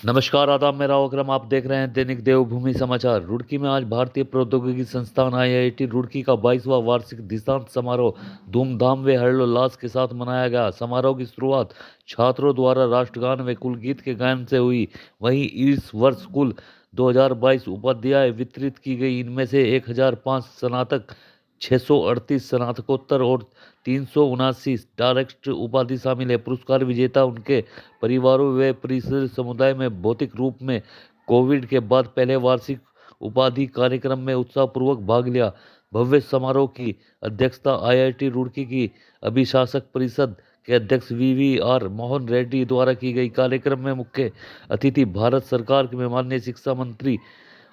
नमस्कार, आदाब, मेरा अकरम। आप देख रहे हैं दैनिक देवभूमि समाचार। रुड़की में आज भारतीय प्रौद्योगिकी संस्थान आईआईटी रुड़की का 22वां वार्षिक दीक्षांत समारोह धूमधाम व हर्षोल्लास के साथ मनाया गया। समारोह की शुरुआत छात्रों द्वारा राष्ट्रगान व कुल गीत के गायन से हुई। वहीं इस वर्ष कुल 2022 उपाधियां वितरित की गई। इनमें से 1005 स्नातक, 638 स्नातकोत्तर और 379 डायरेक्ट उपाधि शामिल है। पुरस्कार विजेता उनके परिवारों व परिसर समुदाय में भौतिक रूप में कोविड के बाद पहले वार्षिक उपाधि कार्यक्रम में उत्साहपूर्वक भाग लिया। भव्य समारोह की अध्यक्षता आईआईटी रुड़की की अभिशासक परिषद के अध्यक्ष वीवीआर मोहन रेड्डी द्वारा की गई। कार्यक्रम में मुख्य अतिथि भारत सरकार के माननीय शिक्षा मंत्री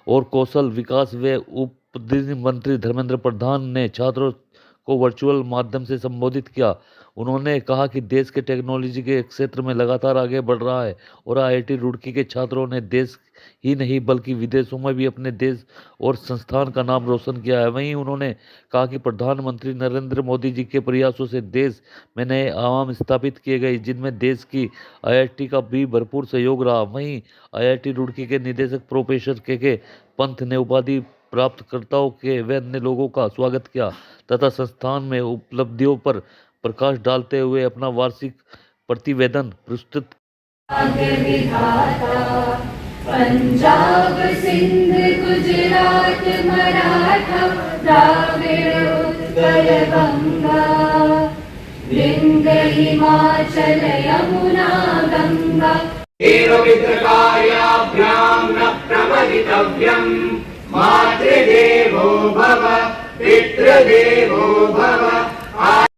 और कौशल विकास व उप मंत्री धर्मेंद्र प्रधान ने छात्रों को वर्चुअल माध्यम से संबोधित किया। उन्होंने कहा कि देश के टेक्नोलॉजी के क्षेत्र में लगातार आगे बढ़ रहा है और आईआईटी रुड़की के छात्रों ने देश ही नहीं बल्कि विदेशों में भी अपने देश और संस्थान का नाम रोशन किया है। वहीं उन्होंने कहा कि प्रधानमंत्री नरेंद्र मोदी जी के प्रयासों से देश में नए आयाम स्थापित किए गए, जिनमें देश की आईआईटी का भी भरपूर सहयोग रहा। वहीं आईआईटी रुड़की के निदेशक प्रोफेसर के पंत ने उपाधि प्राप्तकर्ताओं के व अन्य लोगों का स्वागत किया तथा संस्थान में उपलब्धियों पर प्रकाश डालते हुए अपना वार्षिक प्रतिवेदन प्रस्तुत। पंजाब सिंध गुजरात मराठा द्राविड़ उत्कल गंगा विंध्य हिमाचल यमुना गंगा कार्याभ्यां न प्रमदितव्यम् मातृदेवो भव पितृदेवो भव।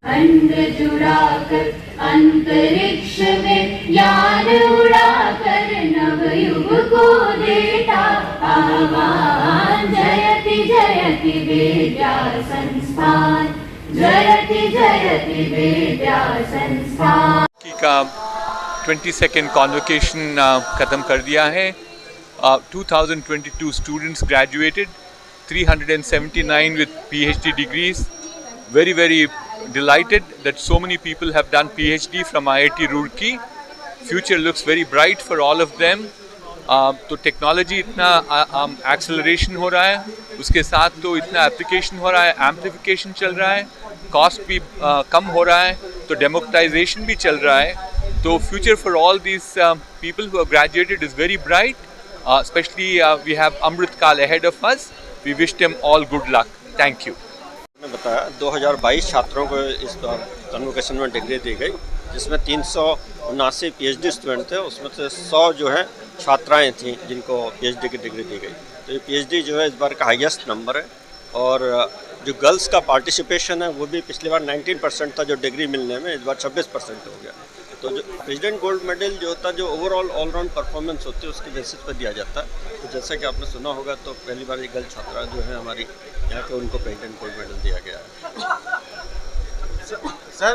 अंड जुड़ाकर अंतरिक्ष में यान उड़ाकर नवयुग को देता आह्वान। जयति जयति विद्या संस्थान, जयति जयति विद्या संस्थान। का 22nd कॉन्वोकेशन ख़त्म कर दिया है। 2022 students graduated, 379 with PhD degrees. Very delighted that so many people have done PhD from IIT Roorkee. Future looks very bright for all of them. तो टेक्नोलॉजी इतना एक्सेलरेशन हो रहा है, उसके साथ तो इतना एप्लीकेशन हो रहा है, एम्प्लीफिकेशन चल रहा है, कॉस्ट भी कम हो रहा है, तो डेमोक्राटाइजेशन भी चल रहा है। तो future for all these people who have graduated is very bright, especially we have Amrit Kaal ahead of us. We wish them all good luck. Thank you. मैंने बताया 2022 छात्रों को इस बार कन्वोकेशन में डिग्री दी गई, जिसमें 379 पीएचडी स्टूडेंट थे। उसमें से 100 जो है छात्राएं थीं जिनको पीएचडी की डिग्री दी गई। तो ये पीएचडी जो है इस बार का हाईएस्ट नंबर है। और जो गर्ल्स का पार्टिसिपेशन है वो भी पिछली बार 19% था जो डिग्री मिलने में, इस बार 26% हो गया। तो जो प्रेसिडेंट गोल्ड मेडल जो होता है, जो ओवरऑल ऑलराउंड परफॉर्मेंस होती है, उसके बेसिस पर दिया जाता है। तो जैसा कि आपने सुना होगा, तो पहली बार ये गर्ल छात्रा जो है हमारी यहाँ पे, उनको प्रेसिडेंट गोल्ड मेडल दिया गया है। सर,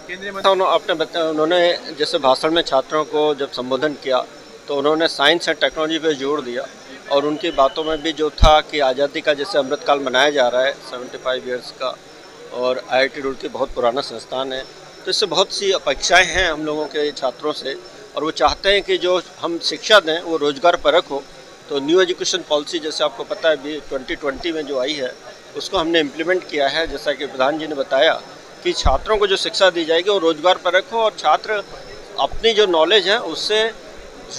केंद्रीय मंत्री उन्होंने जैसे भाषण में छात्रों को जब संबोधन किया तो उन्होंने साइंस एंड टेक्नोलॉजी पे जोर दिया। और उनकी बातों में भी जो था कि आज़ादी का जैसे अमृतकाल मनाया जा रहा है 75 ईयर्स का, और आईआईटी रुड़की बहुत पुराना संस्थान है, तो इससे बहुत सी अपेक्षाएं हैं हम लोगों के छात्रों से। और वो चाहते हैं कि जो हम शिक्षा दें वो रोज़गार परक हो। तो न्यू एजुकेशन पॉलिसी जैसे आपको पता है भी 2020 में जो आई है, उसको हमने इम्प्लीमेंट किया है। जैसा कि प्रधान जी ने बताया कि छात्रों को जो शिक्षा दी जाएगी वो रोज़गार परक हो, और छात्र अपनी जो नॉलेज है उससे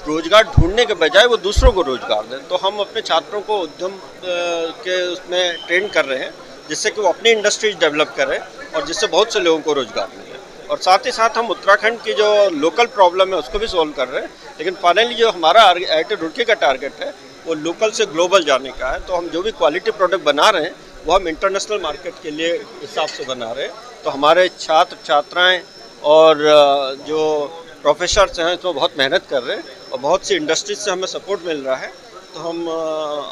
रोज़गार ढूंढने के बजाय वो दूसरों को रोज़गार दें। तो हम अपने छात्रों को उद्यम के उसमें ट्रेन कर रहे हैं, जिससे कि वो अपनी इंडस्ट्रीज डेवलप करें और जिससे बहुत से लोगों को रोज़गार मिले। और साथ ही साथ हम उत्तराखंड की जो लोकल प्रॉब्लम है उसको भी सॉल्व कर रहे हैं। लेकिन फाइनली जो हमारा आईआईटी रुड़की का टारगेट है वो लोकल से ग्लोबल जाने का है। तो हम जो भी क्वालिटी प्रोडक्ट बना रहे हैं वो हम इंटरनेशनल मार्केट के लिए हिसाब से बना रहे हैं। तो हमारे छात्र छात्राएं और जो प्रोफेसर्स हैं इसमें बहुत मेहनत कर रहे हैं, और बहुत सी इंडस्ट्रीज से हमें सपोर्ट मिल रहा है। तो हम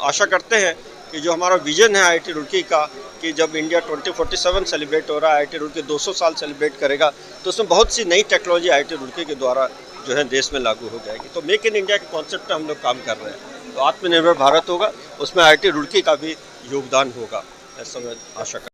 आशा करते हैं कि जो हमारा विजन है आईआईटी रुड़की का, कि जब इंडिया 2047 सेलिब्रेट हो रहा है, आईआईटी रुड़की 200 साल सेलिब्रेट करेगा, तो उसमें बहुत सी नई टेक्नोलॉजी आईआईटी रुड़की के द्वारा जो है देश में लागू हो जाएगी। तो मेक इन इंडिया के कॉन्सेप्ट पर हम लोग काम कर रहे हैं। तो आत्मनिर्भर भारत होगा, उसमें आईआईटी रुड़की का भी योगदान होगा, ऐसा मैं आशा करता हूं।